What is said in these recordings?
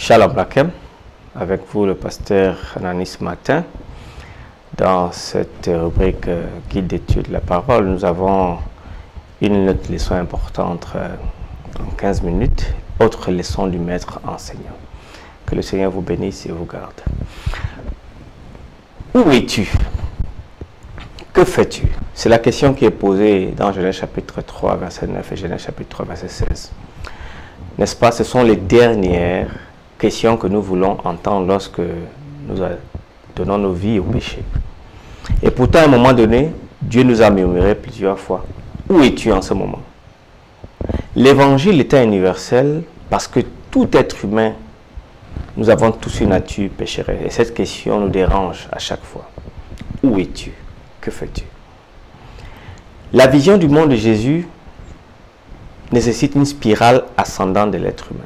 Shalom Lakem, avec vous le pasteur Ananis Martin. Dans cette rubrique guide d'étude de la parole, nous avons une autre leçon importante en 15 minutes, autre leçon du maître enseignant. Que le Seigneur vous bénisse et vous garde. Où es-tu? Que fais-tu? C'est la question qui est posée dans Genèse chapitre 3, verset 9 et Genèse chapitre 3, verset 16. N'est-ce pas? Ce sont les dernières questions que nous voulons entendre lorsque nous donnons nos vies au péché. Et pourtant, à un moment donné, Dieu nous a murmuré plusieurs fois. Où es-tu en ce moment? L'évangile est universel parce que tout être humain, nous avons tous une nature pécheresse. Et cette question nous dérange à chaque fois. Où es-tu? Que fais-tu? La vision du monde de Jésus nécessite une spirale ascendante de l'être humain.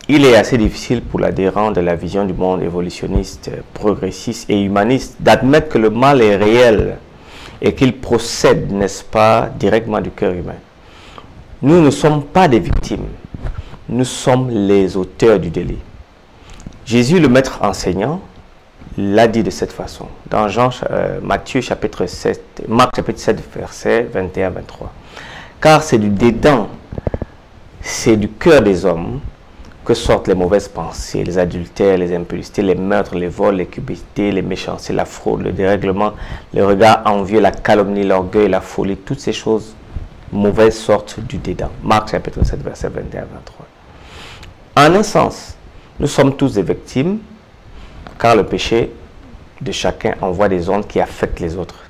Il est assez difficile pour l'adhérent de la vision du monde évolutionniste, progressiste et humaniste d'admettre que le mal est réel et qu'il procède, n'est-ce pas, directement du cœur humain. Nous ne sommes pas des victimes, nous sommes les auteurs du délit. Jésus, le maître enseignant, l'a dit de cette façon, dans Marc chapitre 7, versets 21-23. Car c'est du dédain, c'est du cœur des hommes que sortent les mauvaises pensées, les adultères, les impudicités, les meurtres, les vols, les cupidités, les méchancetés, la fraude, le dérèglement, le regard envieux, la calomnie, l'orgueil, la folie. Toutes ces choses mauvaises sortent du dédain. Marc chapitre 7, versets 21-23. En un sens, nous sommes tous des victimes, car le péché de chacun envoie des ondes qui affectent les autres.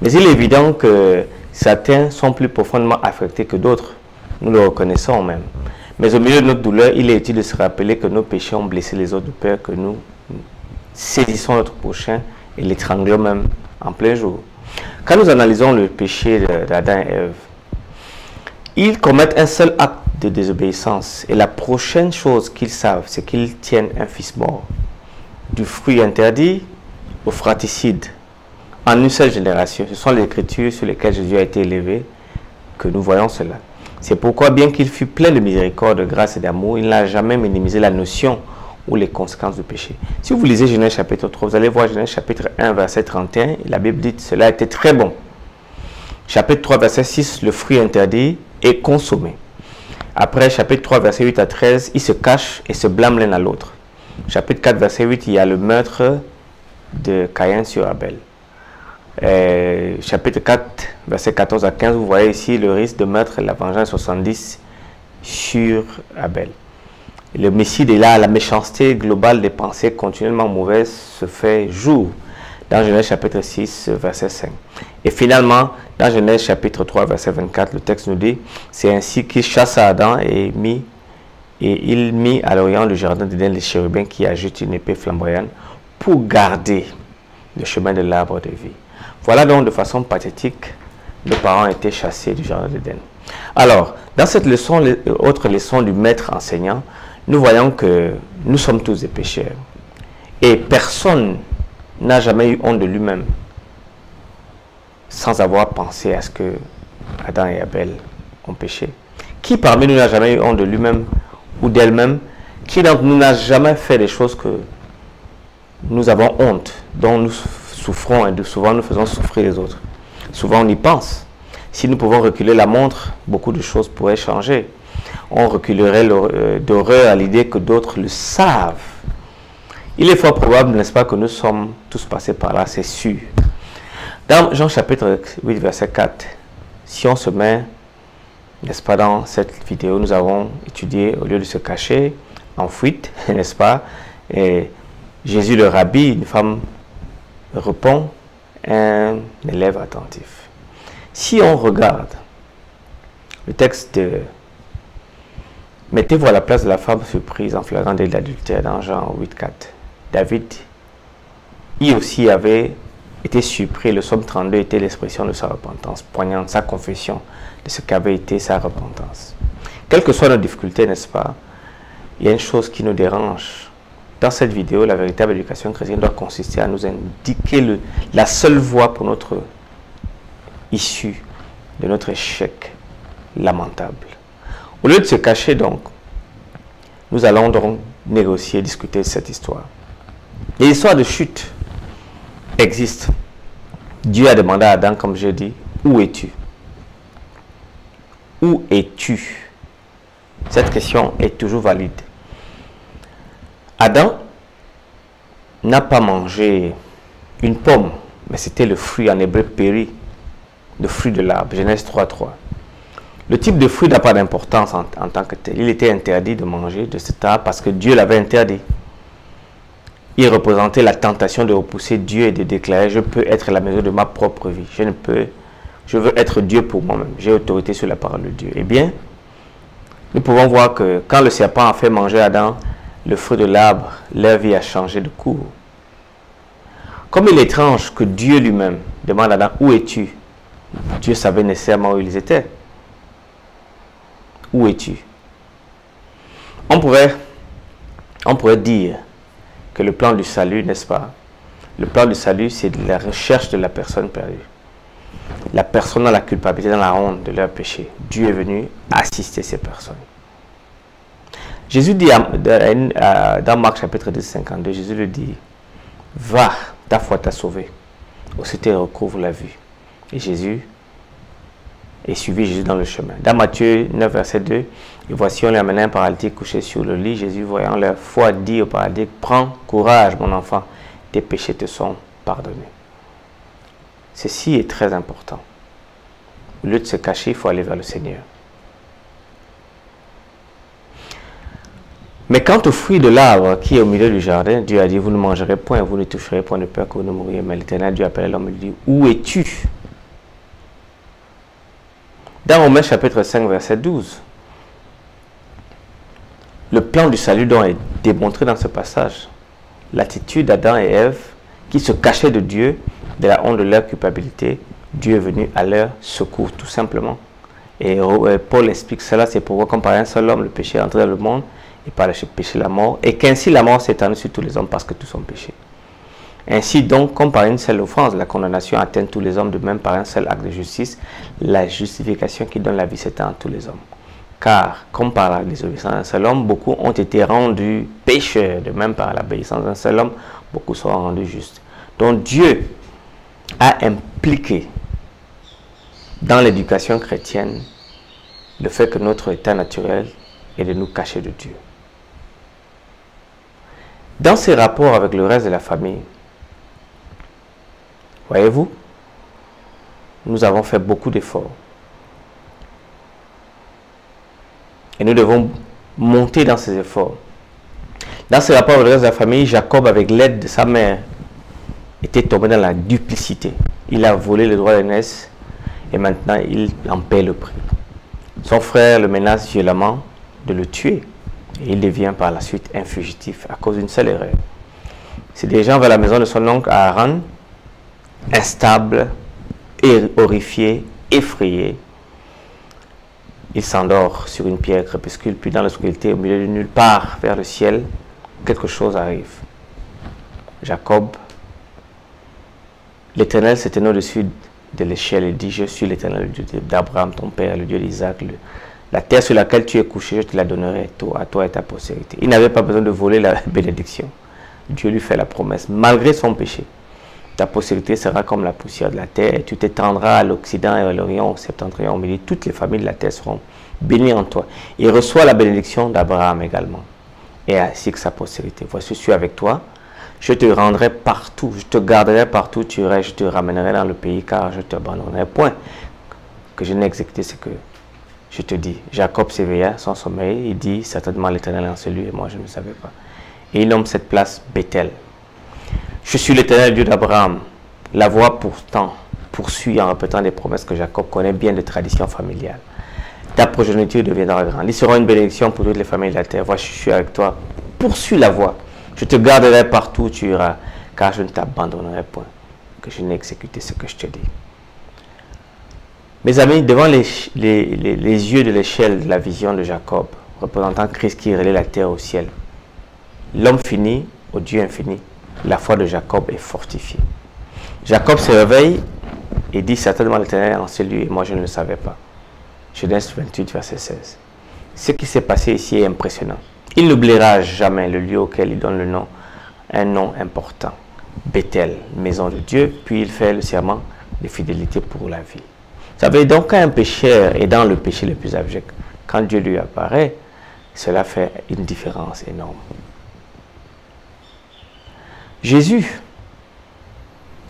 Mais il est évident que certains sont plus profondément affectés que d'autres. Nous le reconnaissons même. Mais au milieu de notre douleur, il est utile de se rappeler que nos péchés ont blessé les autres de peur que nous saisissons notre prochain et l'étranglons même en plein jour. Quand nous analysons le péché d'Adam et Ève, ils commettent un seul acte de désobéissance. Et la prochaine chose qu'ils savent, c'est qu'ils tiennent un fils mort. Du fruit interdit au fratricide. En une seule génération, ce sont les Écritures sur lesquelles Jésus a été élevé que nous voyons cela. C'est pourquoi, bien qu'il fût plein de miséricorde, de grâce et d'amour, il n'a jamais minimisé la notion ou les conséquences du péché. Si vous lisez Genèse chapitre 3, vous allez voir Genèse chapitre 1, verset 31, la Bible dit « Cela était très bon ». Chapitre 3, verset 6, le fruit interdit est consommé. Après, chapitre 3, verset 8 à 13, ils se cachent et se blâment l'un à l'autre. Chapitre 4, verset 8, il y a le meurtre de Caïn sur Abel. Chapitre 4, verset 14 à 15, vous voyez ici le risque de meurtre et la vengeance 70 sur Abel. Le homicide est là, la méchanceté globale des pensées continuellement mauvaises se fait jour dans Genèse chapitre 6, verset 5. Et finalement, dans Genèse chapitre 3, verset 24, le texte nous dit, c'est ainsi qu'il chassa Adam et il mit à l'orient du jardin d'Éden les chérubins qui agitent une épée flamboyante pour garder le chemin de l'arbre de vie. Voilà donc de façon pathétique, nos parents étaient chassés du jardin d'Éden. Alors, dans cette leçon, autre leçon du maître enseignant, nous voyons que nous sommes tous des pécheurs. Et personne n'a jamais eu honte de lui-même sans avoir pensé à ce que Adam et Abel ont péché. Qui parmi nous n'a jamais eu honte de lui-même ou d'elle-même? Qui d'entre nous n'a jamais fait des choses que nous avons honte, dont nous souffrons et souvent nous faisons souffrir les autres? Souvent on y pense. Si nous pouvons reculer la montre, beaucoup de choses pourraient changer. On reculerait d'horreur à l'idée que d'autres le savent. Il est fort probable, n'est-ce pas, que nous sommes tous passés par là, c'est sûr. Dans Jean chapitre 8, verset 4, si on se met, n'est-ce pas, dans cette vidéo, nous avons étudié, au lieu de se cacher, en fuite, n'est-ce pas, et Jésus le rabbi, une femme répond, un élève attentif. Si on regarde le texte de « Mettez-vous à la place de la femme surprise en flagrant délit d'adultère » dans Jean 8, 4. David, il aussi avait été surpris. Le psaume 32 était l'expression de sa repentance, poignante, sa confession de ce qu'avait été sa repentance. Quelles que soient nos difficultés, n'est-ce pas, il y a une chose qui nous dérange. Dans cette vidéo, la véritable éducation chrétienne doit consister à nous indiquer la seule voie pour notre issue de notre échec lamentable. Au lieu de se cacher donc, Nous allons donc négocier, discuter de cette histoire. Les histoires de chute existent. Dieu a demandé à Adam, comme je dis, où es-tu? Où es-tu? Cette question est toujours valide. Adam n'a pas mangé une pomme, mais c'était le fruit en hébreu péri, le fruit de l'arbre, Genèse 3:3. Le type de fruit n'a pas d'importance en tant que tel. Il était interdit de manger de cet arbre parce que Dieu l'avait interdit. Il représentait la tentation de repousser Dieu et de déclarer: je peux être la maison de ma propre vie. Je veux être Dieu pour moi-même. J'ai autorité sur la parole de Dieu. Eh bien, nous pouvons voir que quand le serpent a fait manger à Adam le fruit de l'arbre, leur vie a changé de cours. Comme il est étrange que Dieu lui-même demande à Adam: où es-tu? Dieu savait nécessairement où ils étaient. Où es-tu? On pourrait dire que le plan du salut, n'est-ce pas? Le plan du salut, c'est de la recherche de la personne perdue. La personne dans la culpabilité, dans la honte de leur péché. Dieu est venu assister ces personnes. Jésus dit dans Marc chapitre 10, 52, Jésus lui dit: va, ta foi t'a sauvé. Aussitôt il recouvre la vue. Et Jésus et suivi Jésus dans le chemin. Dans Matthieu 9, verset 2, et voici on lui amenait un paralytique couché sur le lit. Jésus, voyant leur foi, dit au paralytique: prends courage, mon enfant, tes péchés te sont pardonnés. Ceci est très important. Au lieu de se cacher, il faut aller vers le Seigneur. Mais quant au fruit de l'arbre qui est au milieu du jardin, Dieu a dit: vous ne mangerez point, vous ne toucherez point de peur que vous ne mouriez. Mais l'Éternel Dieu appelle l'homme et lui dit: où es-tu? Dans Romains chapitre 5, verset 12, le plan du salut dont est démontré dans ce passage. L'attitude d'Adam et Ève qui se cachaient de Dieu, de la honte de leur culpabilité, Dieu est venu à leur secours, tout simplement. Et Paul explique cela: c'est pourquoi, comme par un seul homme, le péché est entré dans le monde, et par le péché la mort, et qu'ainsi la mort s'est étendue sur tous les hommes parce que tous ont péché. Ainsi donc, comme par une seule offense, la condamnation atteint tous les hommes, de même par un seul acte de justice, la justification qui donne la vie s'étend à tous les hommes. Car, comme par la désobéissance d'un seul homme, beaucoup ont été rendus pécheurs, de même par l'obéissance d'un seul homme, beaucoup seront rendus justes. Donc Dieu a impliqué dans l'éducation chrétienne le fait que notre état naturel est de nous cacher de Dieu. Dans ses rapports avec le reste de la famille, voyez-vous, nous avons fait beaucoup d'efforts. Et nous devons monter dans ces efforts. Dans ses rapports avec le reste de la famille, Jacob, avec l'aide de sa mère, était tombé dans la duplicité. Il a volé le droit d'aînesse et maintenant il en paie le prix. Son frère le menace violemment de le tuer. Et il devient par la suite un fugitif à cause d'une seule erreur. C'est des gens vers la maison de son oncle à Haran, instable, horrifié, effrayé. Il s'endort sur une pierre crépuscule, puis dans l'obscurité, au milieu de nulle part, vers le ciel, quelque chose arrive. Jacob, l'Éternel s'est tenu au-dessus de l'échelle et dit: je suis l'Éternel, le Dieu d'Abraham, ton père, le Dieu d'Isaac. La terre sur laquelle tu es couché, je te la donnerai à toi et ta postérité. Il n'avait pas besoin de voler la bénédiction. Dieu lui fait la promesse, malgré son péché. Ta postérité sera comme la poussière de la terre, et tu t'étendras à l'Occident et à l'Orient, au Septentrion, au Midi. Toutes les familles de la terre seront bénies en toi. Il reçoit la bénédiction d'Abraham également, et ainsi que sa postérité. Voici, je suis avec toi. Je te rendrai partout, je te garderai partout où tu irais, je te ramènerai dans le pays, car je te abandonnerai point. Que je n'ai exécuté ce que je te dis. Jacob s'éveilla sans sommeil, il dit: certainement l'Éternel est en celui, et moi je ne savais pas. Et il nomme cette place Bethel. Je suis l'Éternel Dieu d'Abraham. La voix pourtant poursuit en répétant des promesses que Jacob connaît bien de traditions familiales. Ta progéniture deviendra grande. Ils seront une bénédiction pour toutes les familles de la terre. Voici, je suis avec toi. Poursuis la voie. Je te garderai partout où tu iras, car je ne t'abandonnerai point, que je n'ai exécuté ce que je te dis. Mes amis, devant les yeux de l'échelle de la vision de Jacob, représentant Christ qui relève la terre au ciel, l'homme fini au Dieu infini, la foi de Jacob est fortifiée. Jacob se réveille et dit: certainement l'Éternel est en celui, et moi je ne le savais pas. Genèse 28, verset 16. Ce qui s'est passé ici est impressionnant. Il n'oubliera jamais le lieu auquel il donne le nom, un nom important. Bethel, maison de Dieu, puis il fait le serment de fidélité pour la vie. Vous savez, donc quand un pécheur est dans le péché le plus abject, quand Dieu lui apparaît, cela fait une différence énorme. Jésus,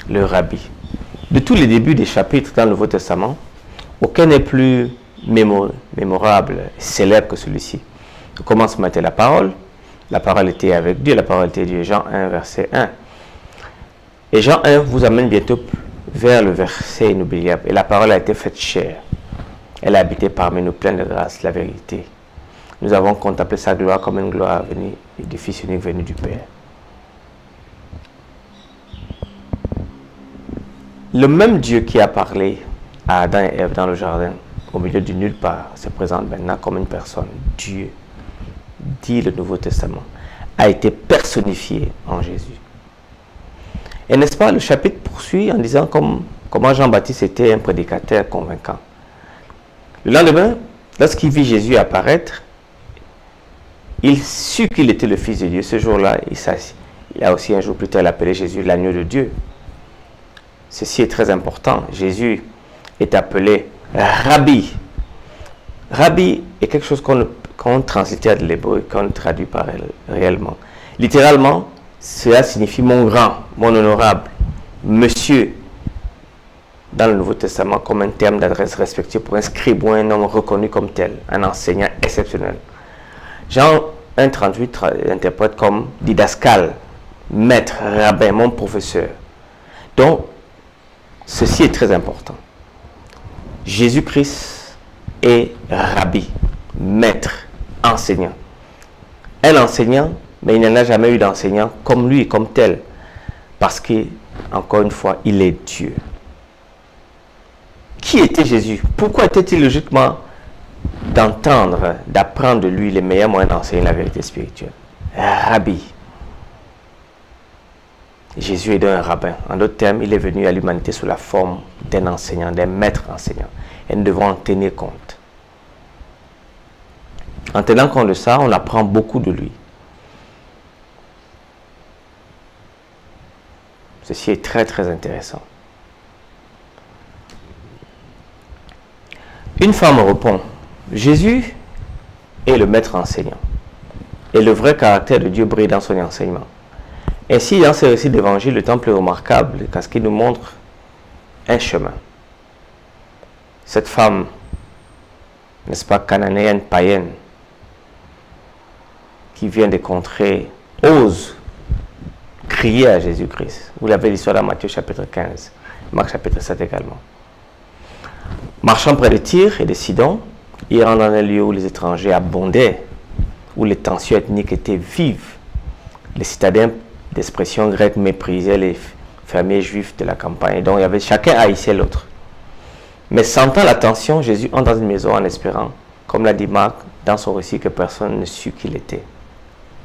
le rabbi, de tous les débuts des chapitres dans le Nouveau Testament, aucun n'est plus mémorable, célèbre que celui-ci. Au commencement était la parole était avec Dieu, la parole était Dieu. Jean 1, verset 1. Et Jean 1 vous amène bientôt vers le verset inoubliable. Et la parole a été faite chair. Elle a habité parmi nous, pleine de grâce, la vérité. Nous avons contemplé sa gloire comme une gloire venue du Fils unique venu du Père. Le même Dieu qui a parlé à Adam et Ève dans le jardin, au milieu du nulle part, se présente maintenant comme une personne. Dieu, dit le Nouveau Testament, a été personnifié en Jésus. Et n'est-ce pas, le chapitre poursuit en disant comment Jean-Baptiste était un prédicateur convaincant. Le lendemain, lorsqu'il vit Jésus apparaître, il sut qu'il était le Fils de Dieu. Ce jour-là, il a aussi un jour plus tard appelé Jésus l'agneau de Dieu. Ceci est très important. Jésus est appelé Rabbi. Rabbi est quelque chose qu'on translitère de l'hébreu, qu'on ne traduit pas réellement. Littéralement, cela signifie mon grand, mon honorable, monsieur, dans le Nouveau Testament, comme un terme d'adresse respectueux pour un scribe ou un homme reconnu comme tel, un enseignant exceptionnel. Jean 1,38 interprète comme didascal, maître, rabbin, mon professeur. Donc, ceci est très important. Jésus-Christ est rabbi, maître, enseignant. Un enseignant, mais il n'y en a jamais eu d'enseignant comme lui, comme tel. Parce que, encore une fois, il est Dieu. Qui était Jésus? Pourquoi était-il logiquement d'entendre, d'apprendre de lui les meilleurs moyens d'enseigner la vérité spirituelle? Rabbi. Jésus est un rabbin. En d'autres termes, il est venu à l'humanité sous la forme d'un enseignant, d'un maître enseignant. Et nous devons en tenir compte. En tenant compte de ça, on apprend beaucoup de lui. Ceci est très très intéressant. Une femme répond, Jésus est le maître enseignant. Et le vrai caractère de Dieu brille dans son enseignement. Ainsi, dans ce récit d'évangile, le temple est remarquable parce qu'il nous montre un chemin. Cette femme, n'est-ce pas, cananéenne, païenne, qui vient des contrées, ose crier à Jésus-Christ. Vous l'avez l'histoire dans Matthieu chapitre 15, Marc chapitre 7 également. Marchant près de Tyr et de Sidon, il rentre dans un lieu où les étrangers abondaient, où les tensions ethniques étaient vives. Les citadins d'expression grecque méprisaient les fermiers juifs de la campagne. Donc chacun haïssait l'autre. Mais sentant la tension, Jésus entre dans une maison en espérant, comme l'a dit Marc dans son récit, que personne ne sut qu'il était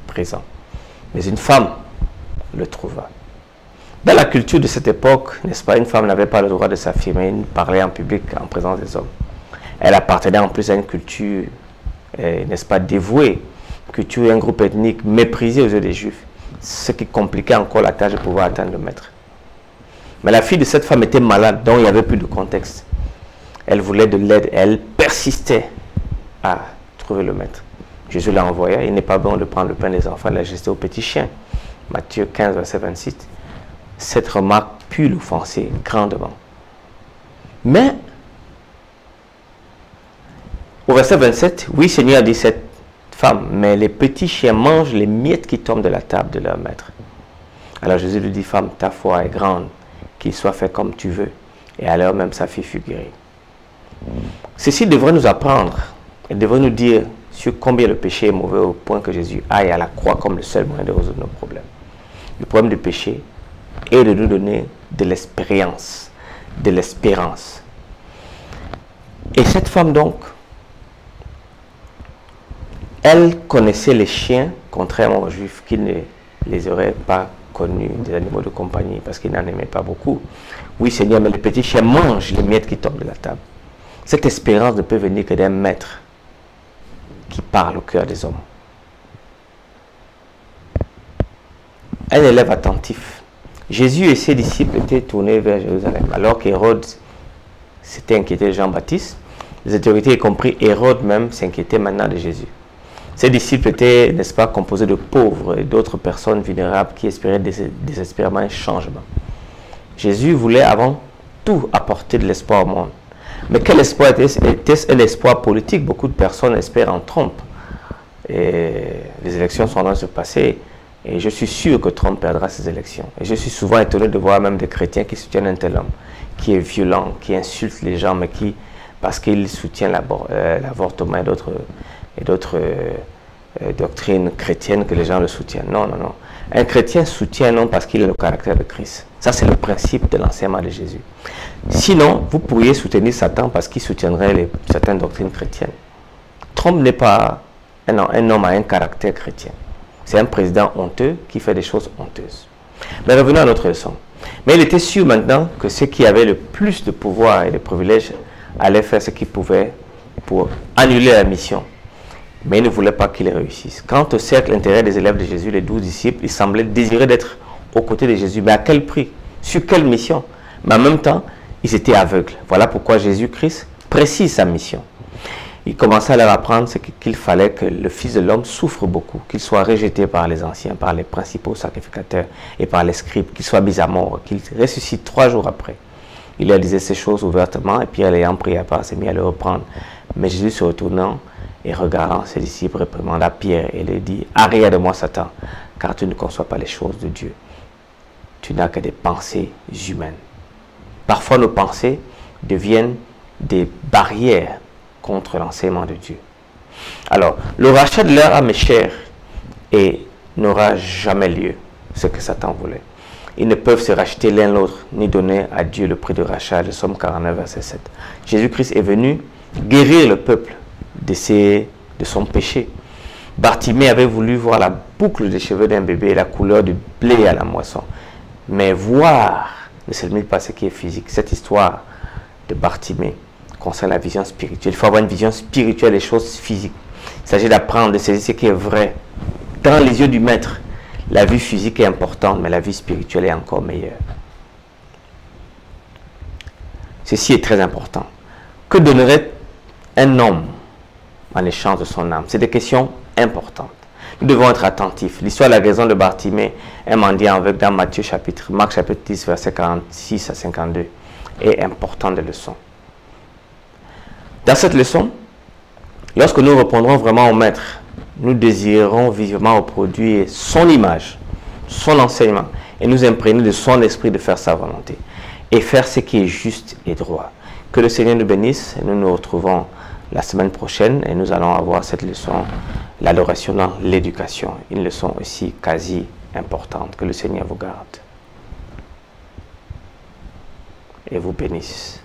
présent. Mais une femme le trouva. Dans la culture de cette époque, n'est-ce pas, une femme n'avait pas le droit de s'affirmer, de parler en public en présence des hommes. Elle appartenait en plus à une culture, n'est-ce pas, dévouée, culture et un groupe ethnique méprisé aux yeux des Juifs, ce qui compliquait encore la tâche de pouvoir atteindre le maître. Mais la fille de cette femme était malade, donc il n'y avait plus de contexte. Elle voulait de l'aide, elle persistait à trouver le maître. Jésus l'a envoyé, il n'est pas bon de prendre le pain des enfants, de la jeter aux petits chiens. Matthieu 15, verset 26. Cette remarque put l'offenser grandement. Mais, au verset 27, oui, Seigneur, dit cette femme, mais les petits chiens mangent les miettes qui tombent de la table de leur maître. Alors Jésus lui dit, femme, ta foi est grande, qu'il soit fait comme tu veux. Et alors même sa fille fut guérie. Ceci devrait nous apprendre et devrait nous dire sur combien le péché est mauvais au point que Jésus aille à la croix comme le seul moyen de résoudre nos problèmes. Le problème du péché est de nous donner de l'expérience, de l'espérance. Et cette femme donc, elle connaissait les chiens, contrairement aux Juifs qui ne les auraient pas connus des animaux de compagnie parce qu'ils n'en aimaient pas beaucoup. Oui Seigneur, mais les petits chiens mangent les miettes qui tombent de la table. Cette espérance ne peut venir que d'un maître qui parle au cœur des hommes. un élève attentif. Jésus et ses disciples étaient tournés vers Jérusalem, alors qu'Hérode s'était inquiété de Jean-Baptiste. Les autorités, y compris Hérode même, s'inquiétaient maintenant de Jésus. Ses disciples étaient, n'est-ce pas, composés de pauvres et d'autres personnes vulnérables qui espéraient désespérément un changement. Jésus voulait avant tout apporter de l'espoir au monde. Mais quel espoir était-ce? Un espoir politique? Beaucoup de personnes espèrent en Trump. Et les élections sont en train de se passer. Et je suis sûr que Trump perdra ces élections. Et je suis souvent étonné de voir même des chrétiens qui soutiennent un tel homme, qui est violent, qui insulte les gens, mais qui, parce qu'il soutient l'avortement et d'autres doctrines chrétiennes, que les gens le soutiennent. Non, non, non. Un chrétien soutient un homme parce qu'il a le caractère de Christ. Ça, c'est le principe de l'enseignement de Jésus. Sinon, vous pourriez soutenir Satan parce qu'il soutiendrait certaines doctrines chrétiennes. Trump n'est pas un homme à un caractère chrétien. C'est un président honteux qui fait des choses honteuses. Mais revenons à notre leçon. Mais il était sûr maintenant que ceux qui avaient le plus de pouvoir et de privilèges allaient faire ce qu'ils pouvaient pour annuler la mission. Mais il ne voulait pas qu'ils réussissent. Quant au cercle intérieur des élèves de Jésus, les 12 disciples, ils semblaient désirer d'être aux côtés de Jésus. Mais à quel prix? Sur quelle mission? Mais en même temps, ils étaient aveugles. Voilà pourquoi Jésus-Christ précise sa mission. Il commença à leur apprendre qu'il fallait que le Fils de l'homme souffre beaucoup, qu'il soit rejeté par les anciens, par les principaux sacrificateurs et par les scribes, qu'il soit mis à mort, qu'il ressuscite 3 jours après. Il leur disait ces choses ouvertement, et Pierre, l'ayant pris à part, s'est mis à le reprendre. Mais Jésus, se retournant et regardant ses disciples, réprimanda Pierre et lui dit: Arrière de moi, Satan, car tu ne conçois pas les choses de Dieu. Tu n'as que des pensées humaines. Parfois, nos pensées deviennent des barrières contre l'enseignement de Dieu. Alors, le rachat de leur âme est cher et n'aura jamais lieu, ce que Satan voulait. Ils ne peuvent se racheter l'un l'autre, ni donner à Dieu le prix de rachat. Le Somme 49, verset 7. Jésus-Christ est venu guérir le peuple de son péché. Bartimée avait voulu voir la boucle des cheveux d'un bébé et la couleur du blé à la moisson. Mais voir ne se limite pas à ce qui est physique. Cette histoire de Bartimée concerne la vision spirituelle. Il faut avoir une vision spirituelle des choses physiques. Il s'agit d'apprendre, de saisir ce qui est vrai. Dans les yeux du maître, la vie physique est importante, mais la vie spirituelle est encore meilleure. Ceci est très important. Que donnerait un homme en échange de son âme? C'est des questions importantes. Nous devons être attentifs. L'histoire de la guérison de Bartimée, un mendiant aveugle dans Marc chapitre 10, verset 46 à 52, est importante de leçon. Dans cette leçon, lorsque nous répondrons vraiment au Maître, nous désirerons vivement reproduire son image, son enseignement, et nous imprégner de son esprit de faire sa volonté, et faire ce qui est juste et droit. Que le Seigneur nous bénisse, et nous nous retrouvons la semaine prochaine, et nous allons avoir cette leçon, l'adoration dans l'éducation, une leçon aussi quasi importante. Que le Seigneur vous garde et vous bénisse.